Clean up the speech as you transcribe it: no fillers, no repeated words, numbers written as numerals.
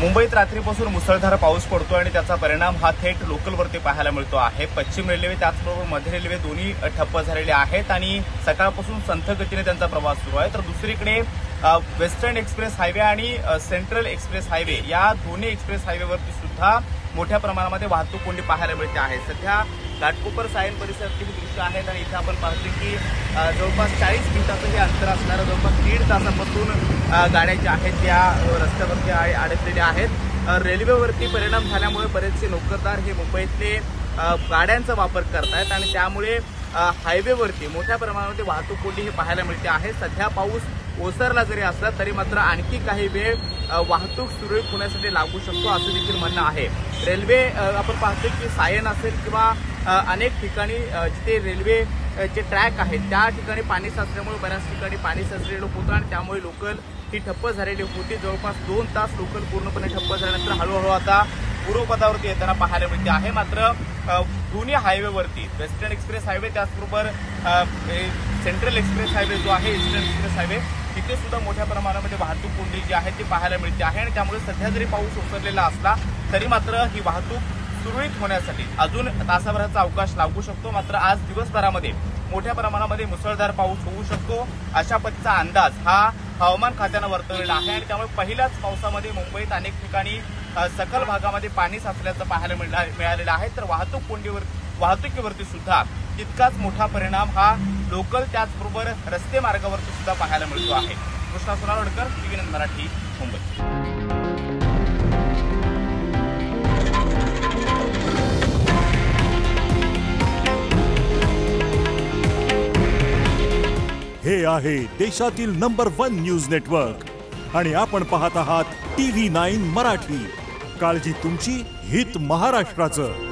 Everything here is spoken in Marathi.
मुंबईत रात्रीपासून मुसळधार पाऊस पडतो आणि त्याचा परिणाम हा थेट लोकलवरती पाहायला मिळतो आहे। पश्चिम रेल्वे त्याचबरोबर मध्य रेल्वे दोन्ही ठप्प झालेले आहेत आणि सकाळपासून संथ गतीने त्यांचा प्रवास सुरू आहे। तर दुसरीकडे वेस्टर्न एक्सप्रेस हायवे आणि सेंट्रल एक्सप्रेस हायवे या दोन्ही एक्सप्रेस हायवेवरती सुद्धा मोठ्या प्रमाणामध्ये वाहतूक कोंडी पाहायला मिळते आहे। सध्या घाटकोपर सायन परिसरातील ही दृश्य आहेत आणि इथे आपण पाहतो की जवळपास 40 मिनिटाचं हे अंतर असणारं जवळपास 1.5 तासापासून गाड्या ज्या आहेत त्या रस्त्यावरती अडकलेल्या आहेत। रेल्वेवरती परिणाम झाल्यामुळे बरेचसे नोकरदार हे मुंबईतले गाड्यांचा वापर करतायत आणि त्यामुळे हायवेवरती मोठ्या प्रमाणामध्ये वाहतूक कोंडी हे पाहायला मिळते आहे। सध्या पाऊस ओसरला जरी असला तरी मात्र आणखी काही वेळ वाहतूक सुरळीत होण्यासाठी लागू शकतो असं देखील म्हणणं आहे। रेल्वे आपण पाहतो की सायन असेल किंवा अनेक ठिकाणी जिथे रेल्वेचे ट्रॅक आहेत त्या ठिकाणी पाणी साचल्यामुळे बऱ्याच ठिकाणी पाणी साचलेलं होतं आणि त्यामुळे लोकल ही ठप्प झालेली होती। जवळपास 2 तास लोकल पूर्णपणे ठप्प झाल्यानंतर हळूहळू आता पूर्वपदावरती येताना पाहायला मिळते आहे। मात्र दोन्ही हायवेवरती वेस्टर्न एक्सप्रेस हायवे त्याचबरोबर सेंट्रल एक्सप्रेस हायवे जो आहे ईस्टर्न एक्सप्रेस हायवे तिथे सुद्धा मोठ्या प्रमाणामध्ये वाहतूक कोंडी जी आहे ती पाहायला मिळते आहे आणि त्यामुळे सध्या जरी पाऊस ओसरलेला असला तरी मात्र ही वाहतूक सुरळीत होण्यासाठी अजून तासाभराचा अवकाश लागू शकतो। मात्र आज दिवसभरामध्ये मोठ्या प्रमाणामध्ये मुसळधार पाऊस होऊ शकतो अशा पद्धतीचा अंदाज हा हवामान खात्यानं वर्तवलेला आहे आणि त्यामुळे पहिल्याच पावसामध्ये मुंबईत अनेक ठिकाणी सखल भागामध्ये पाणी साचल्याचं पाहायला मिळालेलं आहे। तर वाहतुकीवरती सुद्धा तितकाच मोठा परिणाम हा लोकल त्याचबरोबर रस्ते मार्गावरती सुद्धा पाहायला मिळतो आहे। कृष्णा सोनारवडकर, टीव्ही मराठी, मुंबई। हे आहे देशातील नंबर 1 न्यूज नेटवर्क आणि आपण पाहत आहात TV9 मराठी। काळजी तुमची, हित महाराष्ट्राचं।